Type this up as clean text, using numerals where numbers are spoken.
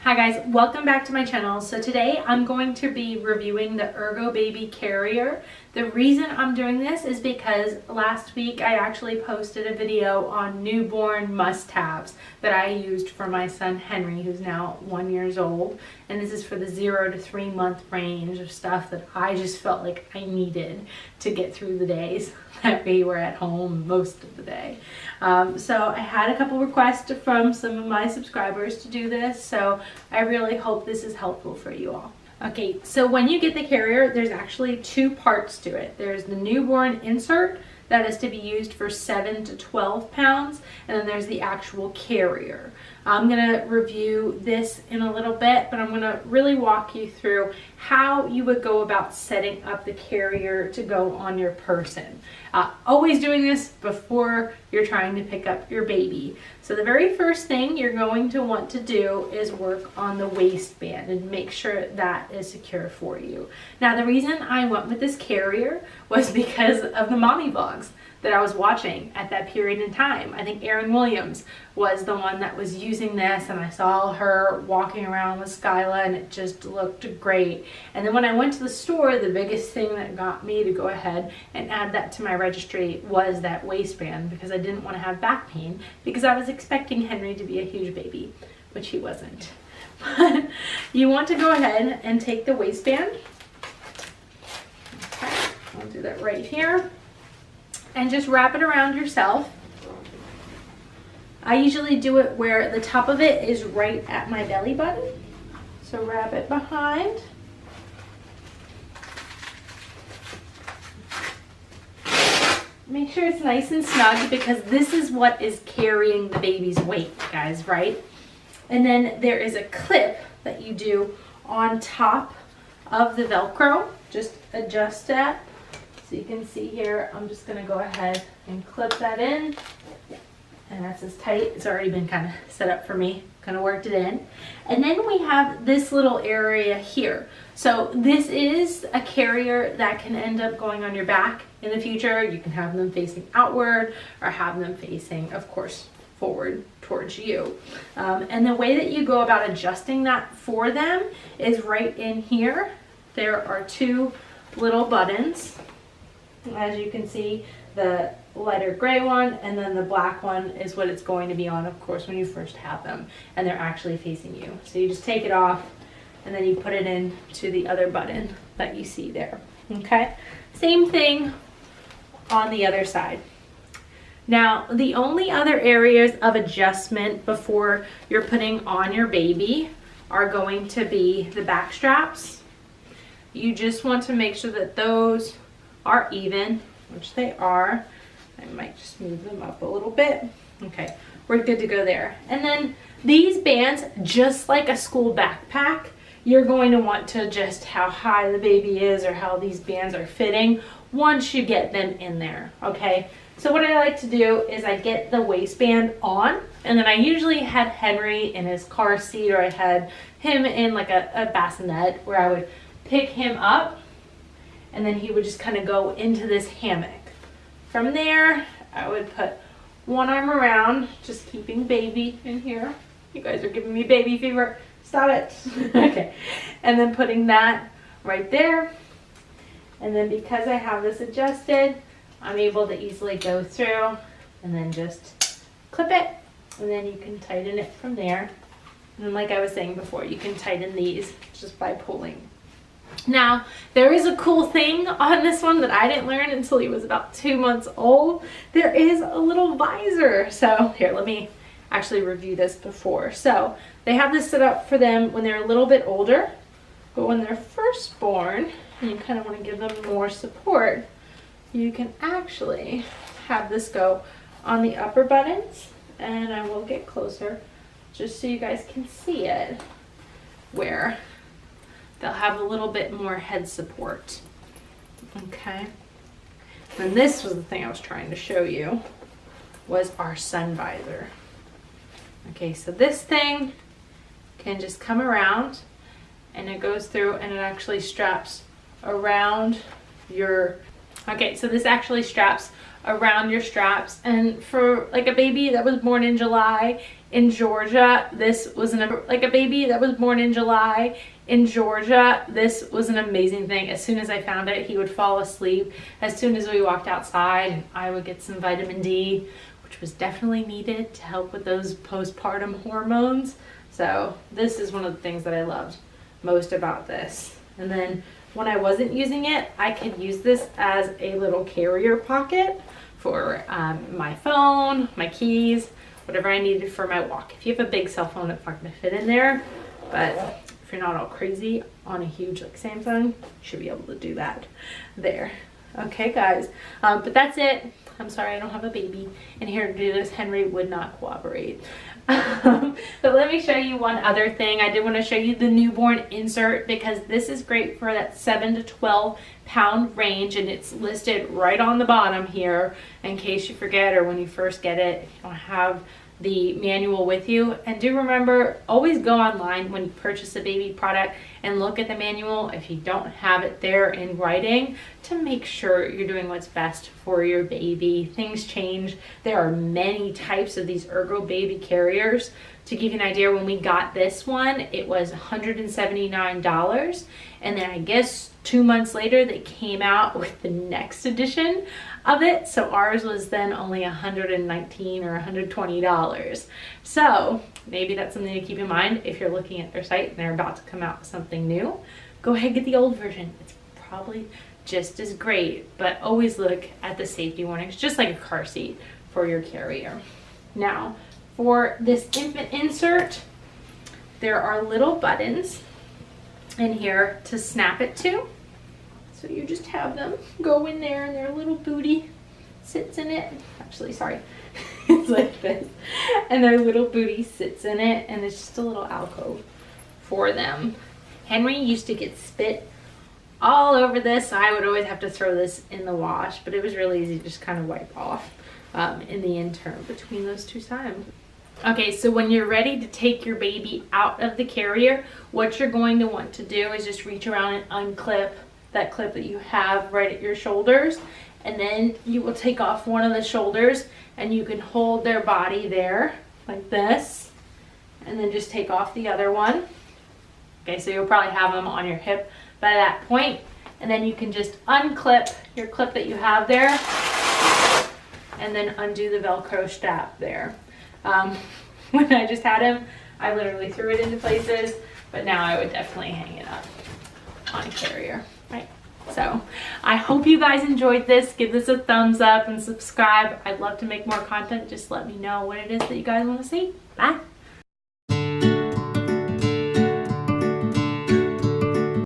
Hi guys, welcome back to my channel. So today I'm going to be reviewing the Ergobaby carrier. The reason I'm doing this is because last week I actually posted a video on newborn must-haves that I used for my son Henry, who's now 1 year old. And this is for the 0 to 3 month range of stuff that I just felt like I needed to get through the days that we were at home most of the day. So I had a couple requests from some of my subscribers to do this, so I really hope this is helpful for you all. Okay, so when you get the carrier, there's actually two parts to it. There's the newborn insert that is to be used for 7 to 12 pounds, and then there's the actual carrier. I'm going to review this in a little bit, but I'm going to really walk you through how you would go about setting up the carrier to go on your person. Always doing this before you're trying to pick up your baby. So the very first thing you're going to want to do is work on the waistband and make sure that is secure for you. Now the reason I went with this carrier was because of the mommy vlogs that I was watching at that period in time. I think Aaryn Williams was the one that was using this, and I saw her walking around with Skyla and it just looked great. And then when I went to the store, the biggest thing that got me to go ahead and add that to my registry was that waistband, because I didn't want to have back pain because I was expecting Henry to be a huge baby, which he wasn't. But you want to go ahead and take the waistband. Okay, I'll do that right here. And just wrap it around yourself. I usually do it where the top of it is right at my belly button. So wrap it behind. Make sure it's nice and snug, because this is what is carrying the baby's weight, guys, right? And then there is a clip that you do on top of the Velcro. Just adjust that. So you can see here, I'm just going to go ahead and clip that in. And that's as tight. It's already been kind of set up for me. Kind of worked it in. And then we have this little area here. So this is a carrier that can end up going on your back in the future. You can have them facing outward or have them facing, of course, forward towards you. And the way that you go about adjusting that for them is right in here. There are two little buttons. As you can see, the lighter gray one and then the black one is what it's going to be on, of course, when you first have them and they're actually facing you. So you just take it off and then you put it in to the other button that you see there. Okay, same thing on the other side. Now, the only other areas of adjustment before you're putting on your baby are going to be the back straps. You just want to make sure that those are even, which they are. I might just move them up a little bit. Okay, we're good to go there. And then these bands, just like a school backpack, you're going to want to adjust how high the baby is or how these bands are fitting once you get them in there, okay? So what I like to do is I get the waistband on, and then I usually had Henry in his car seat, or I had him in like a bassinet where I would pick him up, and then he would just kind of go into this hammock. From there, I would put one arm around, just keeping baby in here. You guys are giving me baby fever. Stop it. Okay. And then putting that right there. And then because I have this adjusted, I'm able to easily go through and then just clip it. And then you can tighten it from there. And like I was saying before, you can tighten these just by pulling. Now, there is a cool thing on this one that I didn't learn until he was about 2 months old. There is a little visor. So here, let me actually review this before. So they have this set up for them when they're a little bit older, but when they're first born and you kind of want to give them more support, you can actually have this go on the upper buttons, and I will get closer just so you guys can see it, where they'll have a little bit more head support. Okay. And this was the thing I was trying to show you, was our sun visor. Okay, so this thing can just come around and it goes through and it actually straps around your, okay, so this actually straps around your straps. And for like a baby that was born in July in Georgia, this was an amazing thing. As soon as I found it, he would fall asleep as soon as we walked outside, and I would get some vitamin D, which was definitely needed to help with those postpartum hormones. So this is one of the things that I loved most about this. And then when I wasn't using it, I could use this as a little carrier pocket for my phone, my keys, whatever I needed for my walk. If you have a big cell phone, it's not going to fit in there, but if you're not all crazy on a huge like Samsung, you should be able to do that there. Okay guys, but that's it. I'm sorry I don't have a baby in here to do this. Henry would not cooperate. But let me show you one other thing. I did want to show you the newborn insert, because this is great for that 7 to 12 pound range, and it's listed right on the bottom here in case you forget, or when you first get it, if you don't have the manual with you. And do remember, always go online when you purchase a baby product and look at the manual if you don't have it there in writing, to make sure you're doing what's best for your baby. Things change. There are many types of these Ergobaby carriers. To give you an idea, when we got this one, it was $179, and then I guess 2 months later they came out with the next edition of it, so ours was then only $119 or $120. So maybe that's something to keep in mind if you're looking at their site and they're about to come out with something new. Go ahead and get the old version. It's probably just as great, but always look at the safety warnings, just like a car seat for your carrier. Now, for this infant insert, there are little buttons in here to snap it to. So you just have them go in there, and their little booty sits in it. Actually, sorry, it's like this. And their little booty sits in it, and it's just a little alcove for them. Henry used to get spit all over this, so I would always have to throw this in the wash, but it was really easy to just kind of wipe off in the interim between those two times. Okay, so when you're ready to take your baby out of the carrier, what you're going to want to do is just reach around and unclip that clip that you have right at your shoulders, and then you will take off one of the shoulders, and you can hold their body there like this, and then just take off the other one. Okay, so you'll probably have them on your hip by that point, and then you can just unclip your clip that you have there, and then undo the Velcro strap there. When I just had him, I literally threw it into places, but now I would definitely hang it up on a carrier, right? So I hope you guys enjoyed this. Give this a thumbs up and subscribe. I'd love to make more content. Just let me know what it is that you guys want to see. Bye.